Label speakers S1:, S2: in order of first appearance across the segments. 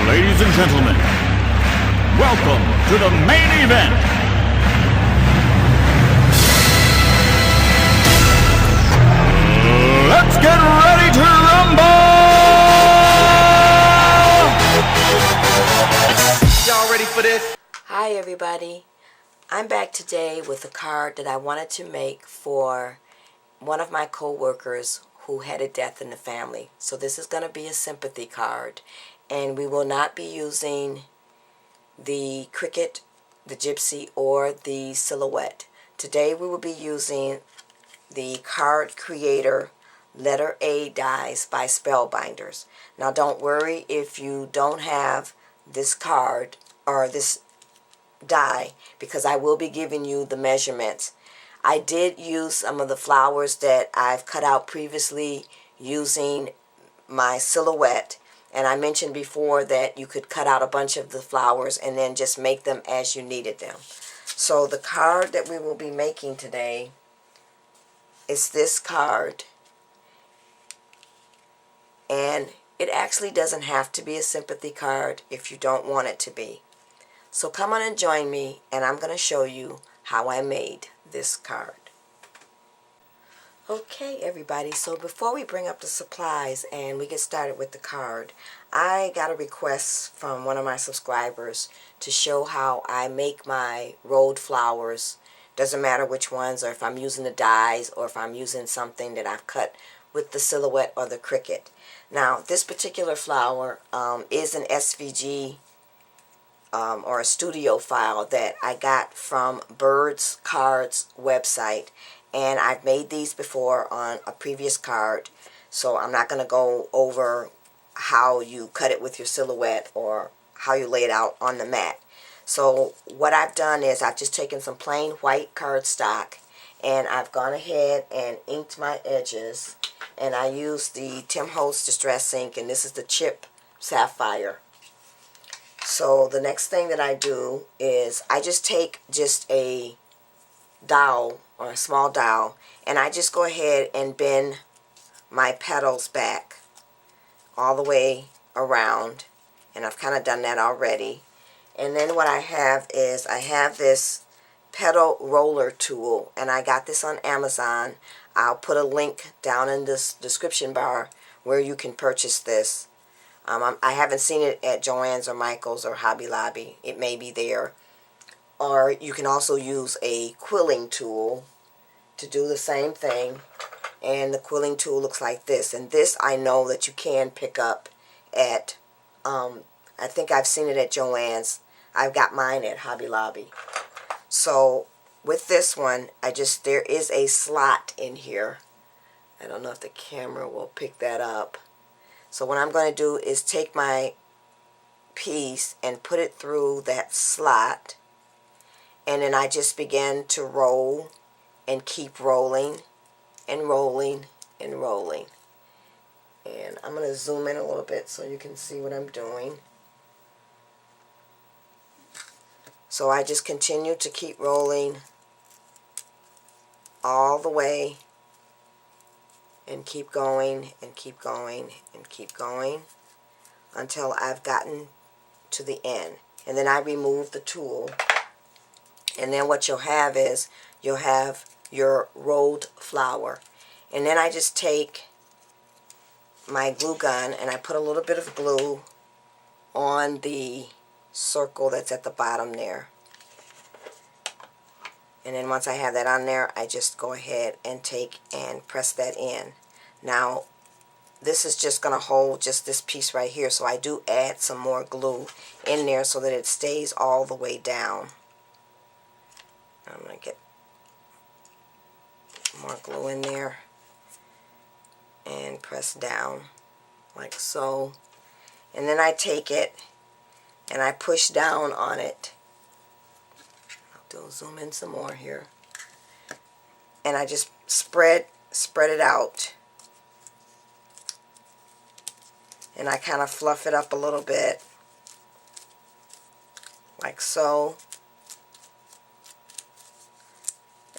S1: Ladies and gentlemen, welcome to the main event. Let's get ready to rumble!
S2: Y'all ready for this?
S3: Hi everybody. I'm back today with a card that I wanted to make for one of my co-workers who had a death in the family. So this is going to be a sympathy card, and we will not be using the cricket, the gypsy, or the silhouette. Today we will be using the card creator letter A dies by Spellbinders. Now don't worry if you don't have this card or this die, because I will be giving you the measurements. I did use some of the flowers that I've cut out previously using my silhouette, and I mentioned before that you could cut out a bunch of the flowers and then just make them as you needed them. So the card that we will be making today is this card, and it actually doesn't have to be a sympathy card if you don't want it to be. So come on and join me, and I'm going to show you how I made this card. Okay everybody, so before we bring up the supplies and we get started with the card, I got a request from one of my subscribers to show how I make my rolled flowers. Doesn't matter which ones, or if I'm using the dies, or if I'm using something that I've cut with the silhouette or the cricket. Now this particular flower is an SVG or a studio file that I got from Bird's Cards website, and I've made these before on a previous card, so I'm not going to go over how you cut it with your silhouette or how you lay it out on the mat. So what I've done is I've just taken some plain white cardstock, and I've gone ahead and inked my edges, and I used the Tim Holtz Distress ink, and this is the Chip Sapphire. So the next thing that I do is I just take just a dowel or a small dowel, and I just go ahead and bend my petals back all the way around, and I've kind of done that already. And then what I have is I have this petal roller tool, and I got this on Amazon. I'll put a link down in this description bar where you can purchase this. I haven't seen it at Joann's or Michael's or Hobby Lobby. It may be there. Or you can also use a quilling tool to do the same thing. And the quilling tool looks like this. And this I know that you can pick up at, I think I've seen it at Joann's. I've got mine at Hobby Lobby. So with this one, there is a slot in here. I don't know if the camera will pick that up. So what I'm going to do is take my piece and put it through that slot, and then I just begin to roll and keep rolling and rolling and rolling. And I'm going to zoom in a little bit so you can see what I'm doing. So I just continue to keep rolling all the way, and keep going and keep going and keep going until I've gotten to the end. And then I remove the tool, and then what you'll have is you'll have your rolled flower. And then I just take my glue gun and I put a little bit of glue on the circle that's at the bottom there. And then once I have that on there, I just go ahead and take and press that in. Now, this is just going to hold just this piece right here, so I do add some more glue in there so that it stays all the way down. I'm going to get more glue in there and press down like so. And then I take it and I push down on it. I'll zoom in some more here, and I just spread it out, and I kind of fluff it up a little bit like so,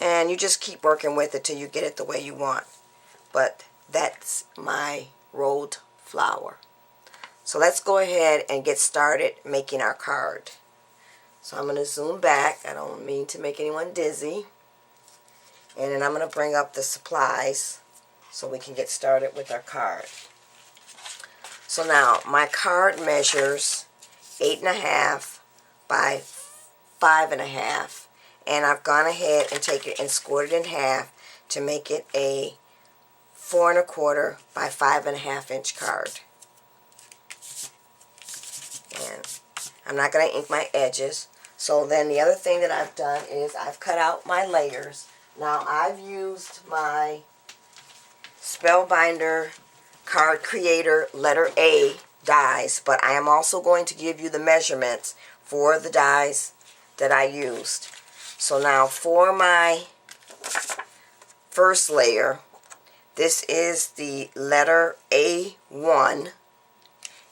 S3: and you just keep working with it till you get it the way you want. But that's my rolled flower. So let's go ahead and get started making our card. So I'm going to zoom back. I don't mean to make anyone dizzy. And then I'm going to bring up the supplies so we can get started with our card. So now my card measures 8.5 by 5.5, and I've gone ahead and taken it and scored it in half to make it a 4.25 by 5.5 inch card. And I'm not going to ink my edges. So then the other thing that I've done is I've cut out my layers. Now I've used my Spellbinder Card Creator letter A dies, but I am also going to give you the measurements for the dies that I used. So now for my first layer, this is the letter A1,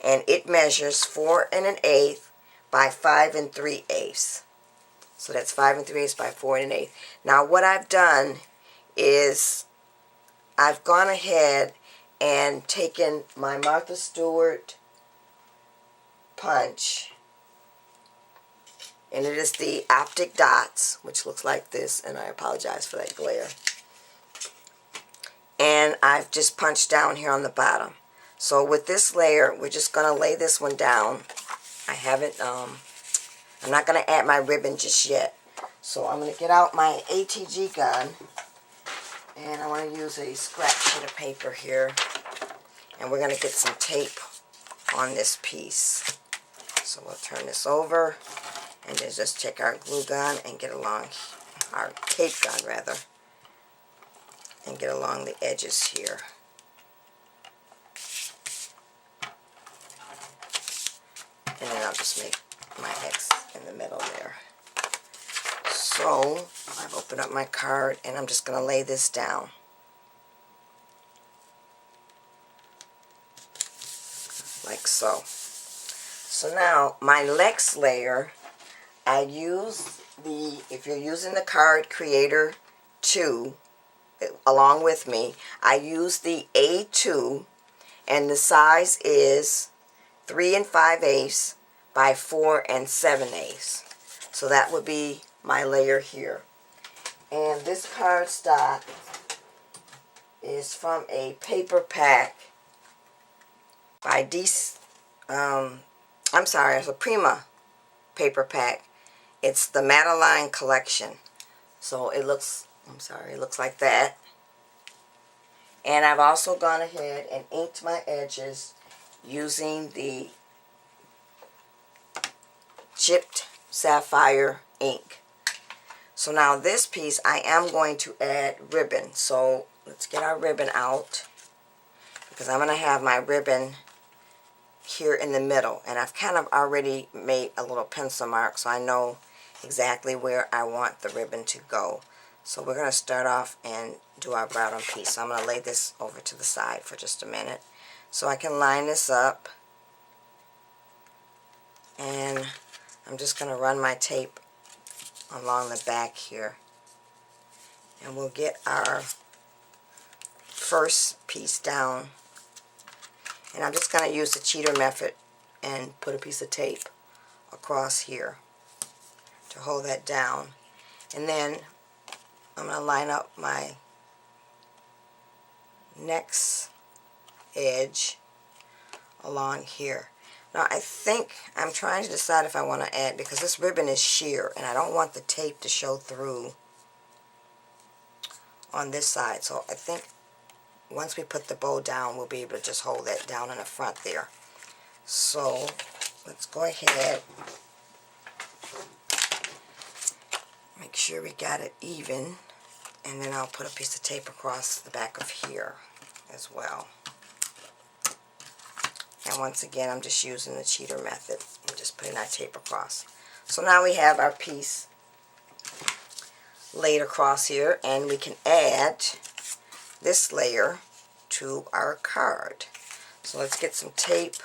S3: and it measures 4 1/8 by 5 3/8. So that's 5 3/8 by 4 1/8. Now what I've done is I've gone ahead and taken my Martha Stewart punch, and it is the optic dots, which looks like this, and I apologize for that glare. And I've just punched down here on the bottom. So with this layer, we're just going to lay this one down. I haven't, I'm not going to add my ribbon just yet. So I'm going to get out my ATG gun, and I want to use a scrap sheet of paper here, and we're going to get some tape on this piece. So we'll turn this over and then just take our glue gun and get along, our tape gun rather, and get along the edges here. And then I'll just make my X in the middle there. So I've opened up my card, and I'm just going to lay this down. Like so. So now my next layer, I use the, if you're using the Card Creator 2 along with me, I use the A2, and the size is 3 5/8 by 4 7/8. So that would be my layer here. And this cardstock is from a paper pack by I'm sorry, it's a Prima paper pack. It's the Madeline collection. So it looks, I'm sorry, it looks like that. And I've also gone ahead and inked my edges using the chipped sapphire ink. So now this piece I am going to add ribbon. So let's get our ribbon out, because I'm going to have my ribbon here in the middle, and I've kind of already made a little pencil mark so I know exactly where I want the ribbon to go. So we're going to start off and do our bottom piece. So I'm going to lay this over to the side for just a minute so I can line this up, and I'm just going to run my tape along the back here, and we'll get our first piece down. And I'm just going to use the cheater method and put a piece of tape across here to hold that down. And then I'm going to line up my next edge along here. Now I think I'm trying to decide if I want to add, because this ribbon is sheer and I don't want the tape to show through on this side. So I think once we put the bow down, we'll be able to just hold that down in the front there. So let's go ahead, make sure we got it even, and then I'll put a piece of tape across the back of here as well. And once again, I'm just using the cheater method and just putting our tape across. So now we have our piece laid across here, and we can add this layer to our card. So let's get some tape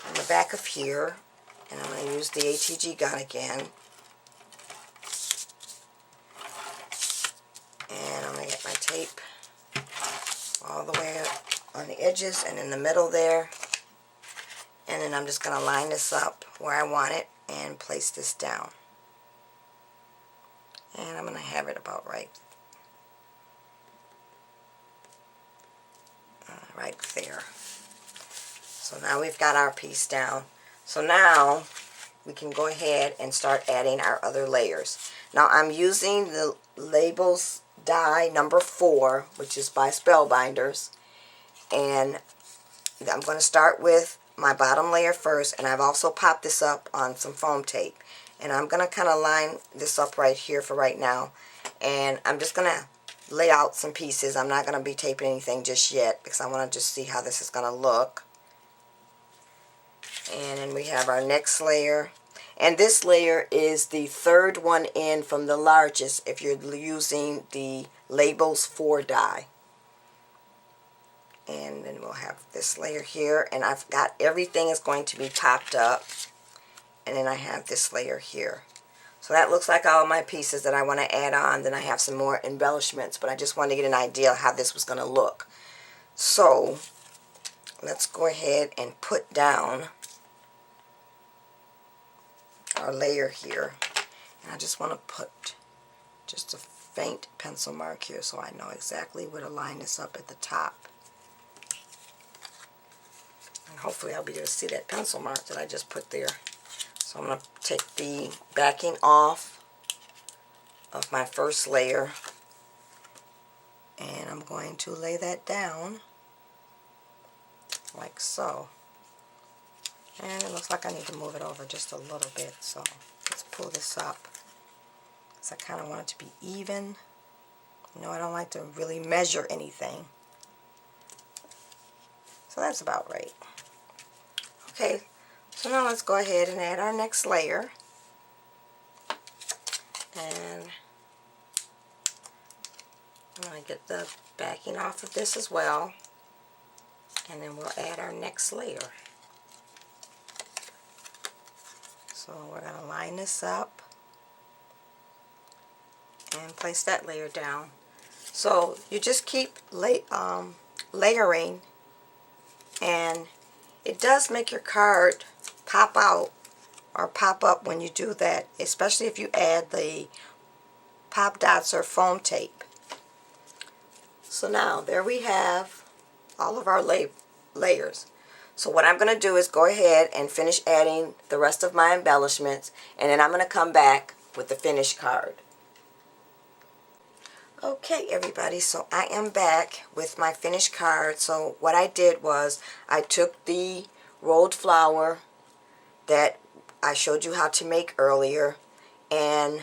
S3: on the back of here, and I'm going to use the ATG gun again, and I'm going to get my tape all the way on the edges and in the middle there, And then I'm just going to line this up where I want it and place this down. And I'm going to have it about right there. So now we've got our piece down. So now we can go ahead and start adding our other layers. Now I'm using the Labels die number 4, which is by Spellbinders, and I'm going to start with my bottom layer first, and I've also popped this up on some foam tape, and I'm going to kind of line this up right here for right now, and I'm just going to lay out some pieces. I'm not going to be taping anything just yet because I want to just see how this is going to look. And then we have our next layer, and this layer is the third one in from the largest if you're using the Labels 4 die. And then we'll have this layer here, and I've got everything is going to be popped up, and then I have this layer here. So that looks like all my pieces that I want to add on. Then I have some more embellishments, but I just wanted to get an idea of how this was going to look. So let's go ahead and put down our layer here. And I just want to put just a faint pencil mark here so I know exactly where to line this up at the top. And hopefully I'll be able to see that pencil mark that I just put there. So I'm going to take the backing off of my first layer, and I'm going to lay that down like so. And it looks like I need to move it over just a little bit, so let's pull this up because I kind of want it to be even. You know, I don't like to really measure anything. So that's about right. Okay, so now let's go ahead and add our next layer. And I'm going to get the backing off of this as well. And then we'll add our next layer. So we're going to line this up and place that layer down. So you just keep layering, and it does make your card pop out or pop up when you do that, especially if you add the pop dots or foam tape. So now there we have all of our layers. So what I'm going to do is go ahead and finish adding the rest of my embellishments, and then I'm going to come back with the finished card. Okay everybody, so I am back with my finished card. So what I did was I took the rolled flower that I showed you how to make earlier, and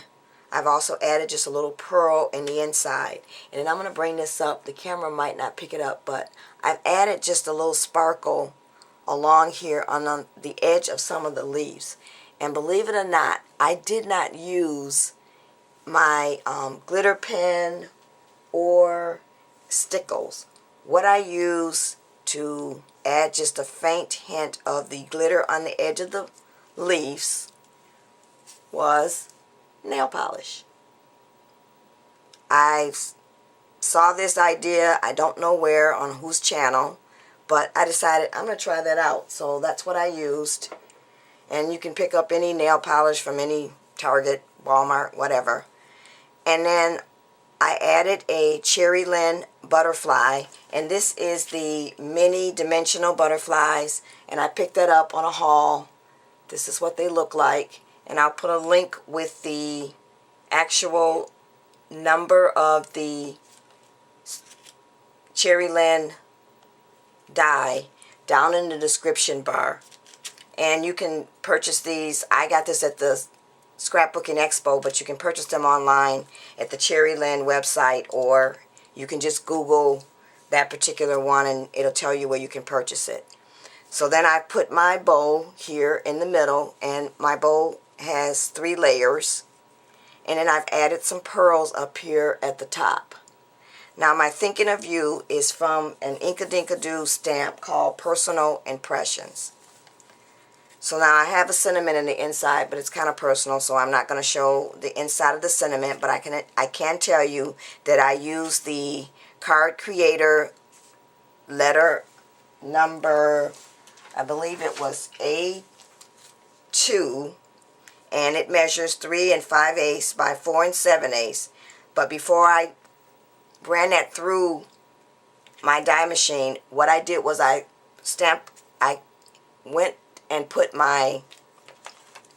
S3: I've also added just a little pearl in the inside. And then I'm going to bring this up. The camera might not pick it up, but I've added just a little sparkle along here on the edge of some of the leaves. And believe it or not, I did not use my glitter pen or stickles. What I used to add just a faint hint of the glitter on the edge of the leaves was nail polish. I saw this idea, I don't know where, on whose channel, but I decided I'm going to try that out. So that's what I used. And you can pick up any nail polish from any Target, Walmart, whatever. And then I added a Cherry Lynn butterfly, and this is the mini dimensional butterflies, and I picked that up on a haul. This is what they look like, and I'll put a link with the actual number of the Cherry Lynn die down in the description bar. And you can purchase these. I got this at the Scrapbooking Expo, but you can purchase them online at the Cherry Lynn website, or you can just Google that particular one and it'll tell you where you can purchase it. So then I put my bow here in the middle, and my bow has 3 layers, and then I've added some pearls up here at the top. Now my Thinking of You is from an Inkadinkado stamp called Personal Impressions. So now I have a sentiment in the inside, but it's kind of personal, so I'm not going to show the inside of the sentiment, but I can tell you that I use the Card Creator letter number, I believe it was A2, and it measures 3 5/8 by 4 7/8. But before I ran that through my die machine, what I did was I went and put my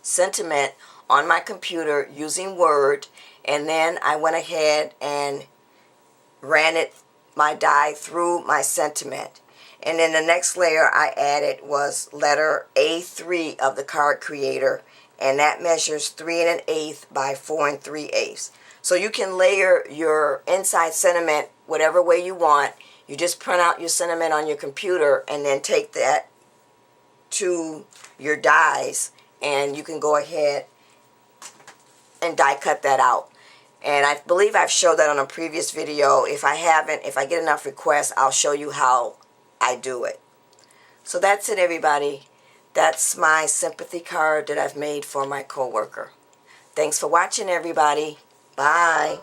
S3: sentiment on my computer using Word, and then I went ahead and ran my die through my sentiment. And then the next layer I added was letter A3 of the card creator, and that measures 3 1/8 by 4 3/8. So you can layer your inside sentiment whatever way you want. You just print out your sentiment on your computer and then take that to your dies, and you can go ahead and die cut that out. And I believe I've showed that on a previous video. If I haven't, if I get enough requests, I'll show you how I do it. So that's it, everybody. That's my sympathy card that I've made for my coworker. Thanks for watching, everybody. Bye.